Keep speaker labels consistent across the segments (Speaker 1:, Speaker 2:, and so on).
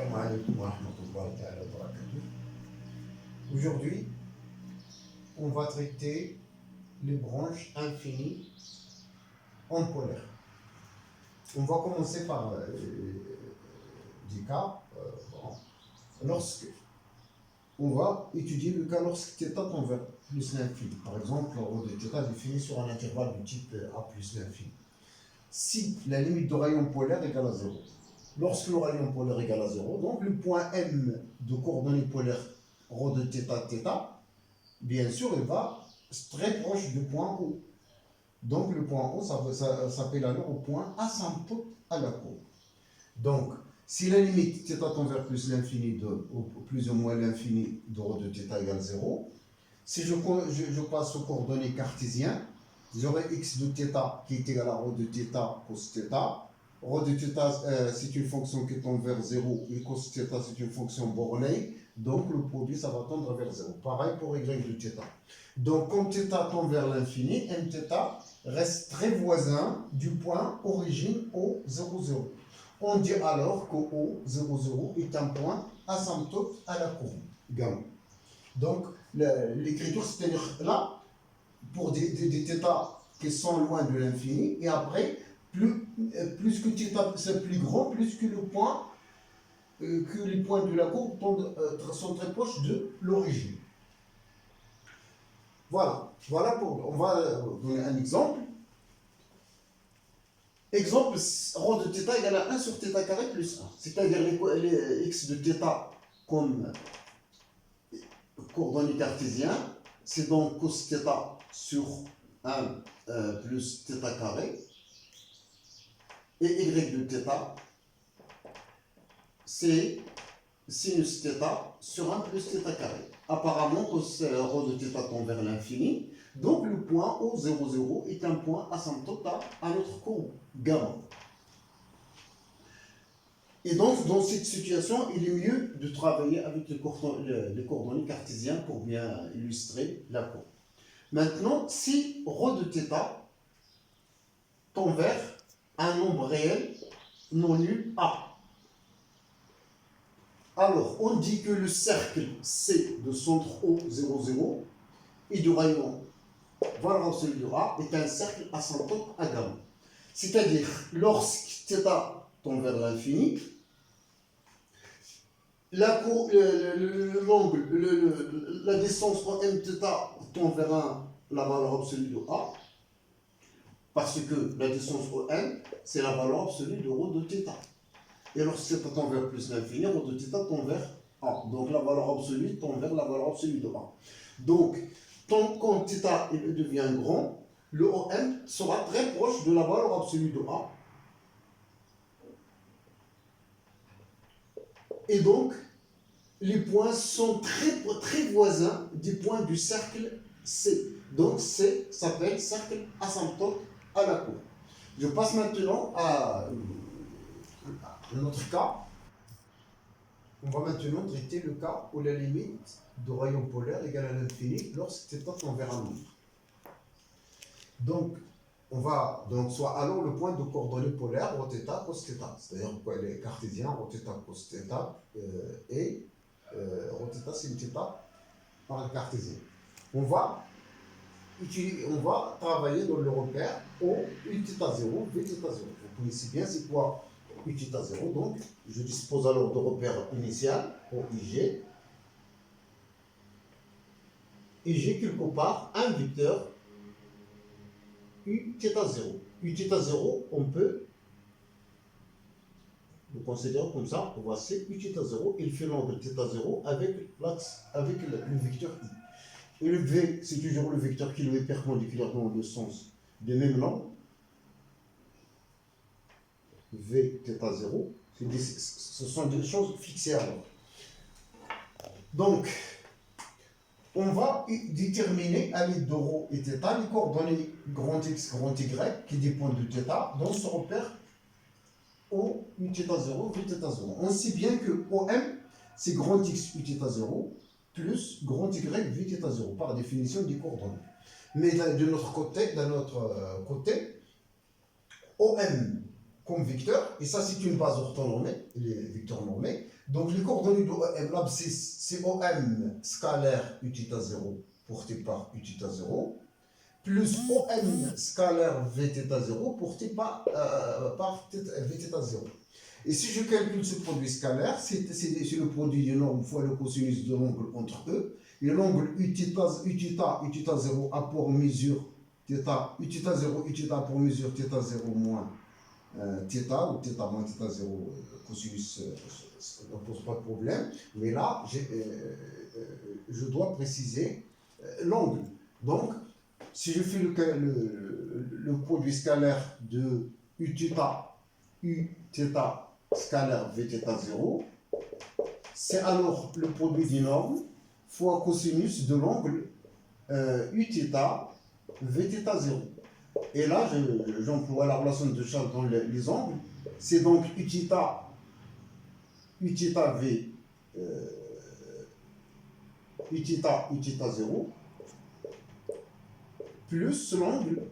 Speaker 1: Assalamu alaikum wa rahmatullahi wa barakatuh. Aujourd'hui, on va traiter les branches infinies en polaire. On va commencer par des cas. Lorsque on va étudier le cas lorsque θ tend vers plus l'infini. Par exemple, rho de θ défini sur un intervalle du type A plus l'infini. Si la limite de rayon polaire égale à 0. Lorsque le rayon polaire égale à 0, donc le point M de coordonnées polaires rho de θ, bien sûr, il va très proche du point O. Donc le point O, ça s'appelle alors au point asymptote à la courbe. Donc, si la limite θ tend vers plus l'infini ou plus ou moins l'infini de rho de θ égale 0, si je passe aux coordonnées cartésiennes, j'aurai x de θ qui est égal à rho de θ cos θ. Rho de θ, c'est une fonction qui tend vers 0 et cos θ, c'est une fonction bornée. Donc le produit, ça va tendre vers 0. Pareil pour y de θ. Donc comme θ tend vers l'infini, mθ reste très voisin du point origine O0, 0. On dit alors que O0, 0 est un point asymptote à la courbe gamma. Donc l'écriture, c'est-à-dire là, pour des θ qui sont loin de l'infini, et après, plus que θ c'est plus grand, plus que le point, que les points de la courbe sont très proches de l'origine. Voilà, on va donner un exemple. Exemple, rho de θ égale à 1 sur θ carré plus 1. C'est-à-dire les x de θ comme coordonnées cartésiennes, c'est donc cos θ sur 1 plus θ carré. Et y de θ, c'est sinus θ sur 1 plus θ carré. Apparemment, cos rho de θ tend vers l'infini. Donc le point O0, 0 est un point asymptote à notre courbe gamma. Et donc, dans cette situation, il est mieux de travailler avec les coordonnées cartésiennes pour bien illustrer la courbe. Maintenant, si rho de θ tend vers un nombre réel non nul A, alors on dit que le cercle C de centre O0, 0 et du rayon valeur absolue de A est un cercle asymptote à gamma. C'est-à-dire, lorsque θ tend vers l'infini, l'angle, la distance mθ tend vers la valeur absolue de A, parce que la distance OM, c'est la valeur absolue de rho de θ. Et lorsque θ tend vers plus l'infini, rho de θ tend vers A. Donc la valeur absolue tend vers la valeur absolue de A. Donc, quand θ devient grand, le OM sera très proche de la valeur absolue de A. Et donc, les points sont très voisins des points du cercle C. Donc, C s'appelle cercle asymptote à la courbe. Je passe maintenant à notre cas. On va maintenant traiter le cas où la limite de rayon polaire égale à l'infini lorsque θ tend vers un nombre. Donc, soit alors le point de coordonnées polaires rho θ cos θ, c'est-à-dire les cartésiens rho θ cos θ et rho θ sin θ par le cartésien. On va travailler dans le repère O Uθ0, Vθ0. Vous connaissez bien c'est quoi Uθ0, donc je dispose alors de repère initial pour IG. Et j'ai quelque part un vecteur Uθ0. Uθ0, on peut le considérer comme ça. Voici Uθ0, il fait l'angle θ0 avec le vecteur I. Et le V, c'est toujours le vecteur qui lui est perpendiculaire dans le sens de même langue. V θ0, ce sont des choses fixées alors. Donc, on va déterminer à l'aide de rho et θ les coordonnées grand X, grand Y qui dépendent de θ dans ce repère O Uθ0, Vθ0. On sait bien que OM, c'est grand X Uθ0 plus grand Y Vθ0 par définition des coordonnées. Mais de notre côté, OM comme vecteur, et ça c'est une base orthonormée, les vecteurs normés, Donc les coordonnées de l'abscisse, c'est OM scalaire Uθ0 porté par Uθ0, plus OM scalaire Vθ0 porté par Vθ0. Et si je calcule ce produit scalaire, c'est le produit du nombre fois le cosinus de l'angle entre eux. Et l'angle Uθ0 a pour mesure θ, Uθ0, Uθ pour mesure θ0 moins θ, ou θ moins θ0, cosinus ne pose pas de problème. Mais là, je dois préciser l'angle. Donc, si je fais le produit scalaire de Uθ scalaire Vθ0, c'est alors le produit du norme fois cosinus de l'angle Uθ Vθ0. Et là, j'emploie la relation de Charles dans les angles. C'est donc Uθ V Uθ0 plus l'angle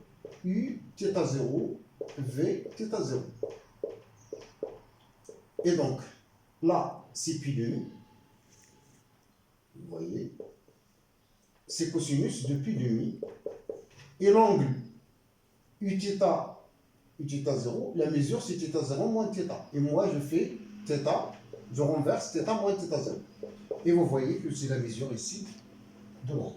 Speaker 1: Uθ0 Vθ0. Et donc, là, c'est pi demi. Vous voyez, c'est cosinus de pi demi. Et l'angle Uθ0, la mesure, c'est θ0 moins θ. Et moi, je fais θ, je renverse θ moins θ0. Et vous voyez que c'est la mesure ici de l'angle.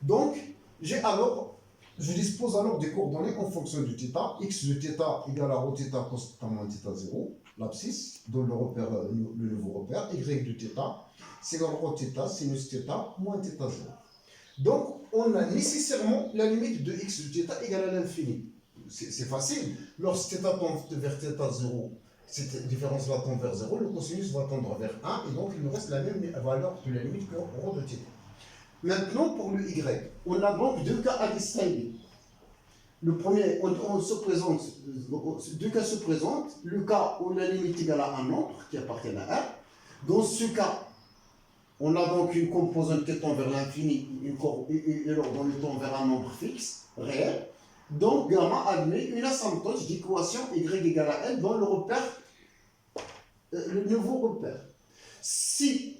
Speaker 1: Donc, je dispose alors des coordonnées en fonction du θ. X de θ égale à rho θ cos θ moins θ0, l'abscisse, dans le nouveau repère. Y de θ, c'est égal à rho θ sinus θ moins θ0. Donc, on a nécessairement la limite de x de θ égale à l'infini. C'est facile. Lorsque θ tend vers θ0, cette différence-là tend vers 0, le cosinus va tendre vers 1, et donc il nous reste la même valeur de la limite que rho de θ. Maintenant, pour le y, on a donc deux cas à distinguer. Le premier, deux cas se présentent. Le cas où la limite égale à un nombre qui appartient à R. Dans ce cas, on a donc une composante qui tend vers l'infini et alors dans le temps vers un nombre fixe, réel. Donc, gamma admet une asymptote d'équation y égale à L dans le repère, le nouveau repère. Si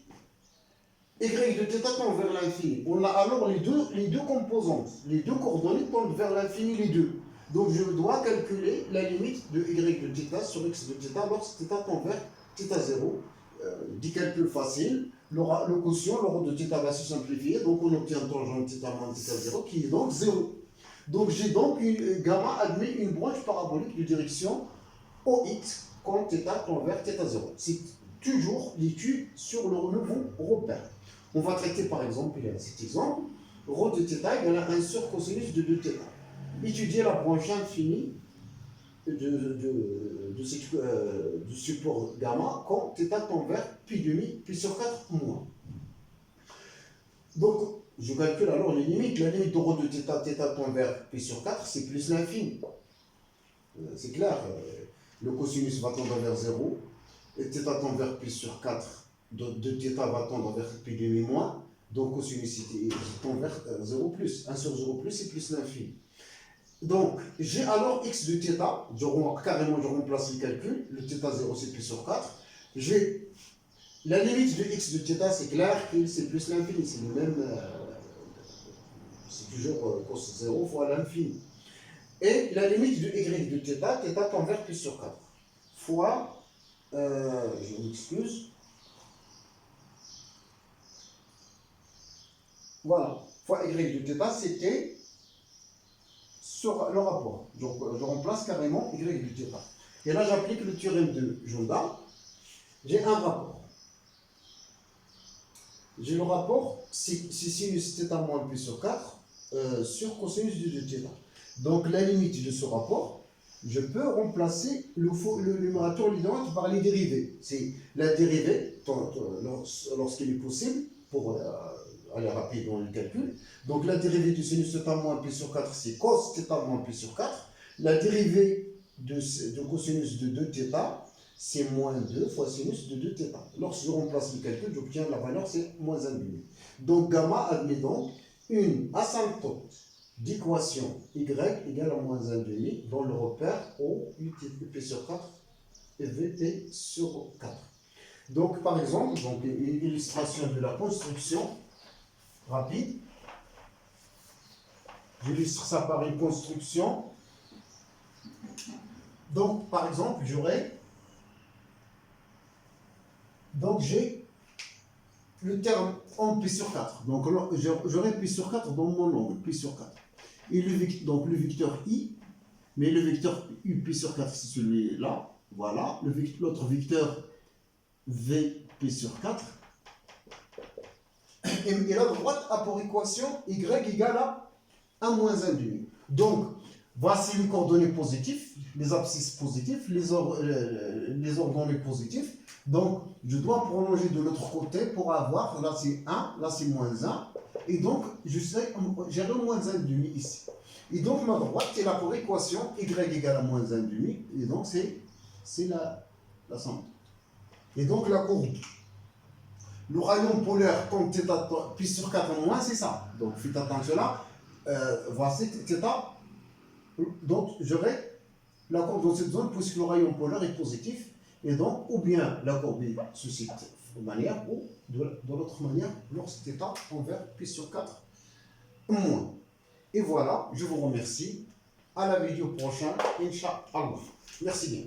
Speaker 1: y de θ tend vers l'infini, on a alors les deux composantes, les deux coordonnées tendent vers l'infini les deux. Donc, je dois calculer la limite de y de θ sur x de θ lorsque θ tend vers θ0. Dit calcul facile, le quotient, le rho de θ va se simplifier, donc on obtient tangente θ moins θ0 qui est donc 0. Donc j'ai donc gamma admet une branche parabolique de direction OX quand θ tend vers θ0. C'est toujours l'étude sur le nouveau repère. On va traiter par exemple, il y a cet exemple, rho de θ égale à 1 sur cosinus de 2θ. Étudier la branche infinie du support gamma quand θ tend vers pi demi, pi sur 4 moins. Donc, je calcule alors les limites. La limite de rho de θ tend vers pi sur 4, c'est plus l'infini. C'est clair, le cosinus va tendre vers 0, et θ tend vers pi sur 4, de θ va tendre vers pi demi moins, donc cosinus tend vers 0 plus. 1 sur 0 plus, c'est plus l'infini. Donc, j'ai alors x de θ, je remplace le calcul, le θ0 c'est pi sur 4. J'ai la limite de x de θ, c'est clair que c'est plus l'infini, c'est le même, c'est toujours cos 0 fois l'infini. Et la limite de y de θ, θ tend vers pi sur 4, fois, je m'excuse, voilà, fois y de θ, c'était sur le rapport. Je remplace carrément y de θ. Et là, j'applique le théorème de Jonda. J'ai un rapport. J'ai le rapport, c'est sinus θ moins pi sur 4 sur cosinus de θ. Donc, la limite de ce rapport, je peux remplacer le numérateur l'identité par les dérivés. C'est la dérivée, lorsqu'il est possible, pour aller rapide dans le calcul. Donc, la dérivée du sinus θ moins pi sur 4, c'est cos θ moins pi sur 4. La dérivée de cosinus de 2θ, c'est moins 2 fois sinus de 2θ. Lorsque je remplace le calcul, j'obtiens la valeur, c'est moins 1,5. Donc, gamma admet donc une asymptote d'équation y égale à moins 1,5 dans le repère O, UTP sur 4 et VP sur 4. Donc, par exemple, donc, une illustration de la construction rapide. J'illustre ça par une construction. Donc, par exemple, j'ai le terme en pi sur 4. Donc, j'aurai pi sur 4 dans mon angle, pi sur 4. Et donc, le vecteur i, mais le vecteur u pi sur 4, c'est celui-là. Voilà. L'autre vecteur v pi sur 4. Et la droite a pour équation y égale à 1 moins 1 demi. Donc, voici les coordonnées positives, les abscisses positives, les ordonnées positives. Donc, je dois prolonger de l'autre côté pour avoir, là c'est 1, là c'est moins 1. Et donc, j'ai un moins 1 demi ici. Et donc, ma droite, elle a pour équation y égale à moins 1 demi. Et donc, c'est la somme. Et donc, la courbe. Le rayon polaire, comme θ pi sur 4 en moins, c'est ça. Donc, faites attention là. Voici θ. Donc, j'aurai la courbe dans cette zone puisque le rayon polaire est positif. Et donc, ou bien la courbe se cite de manière, ou de l'autre manière, lorsque θ envers pi sur 4 moins. Et voilà, je vous remercie. À la vidéo prochaine, Inch'Allah. Merci bien.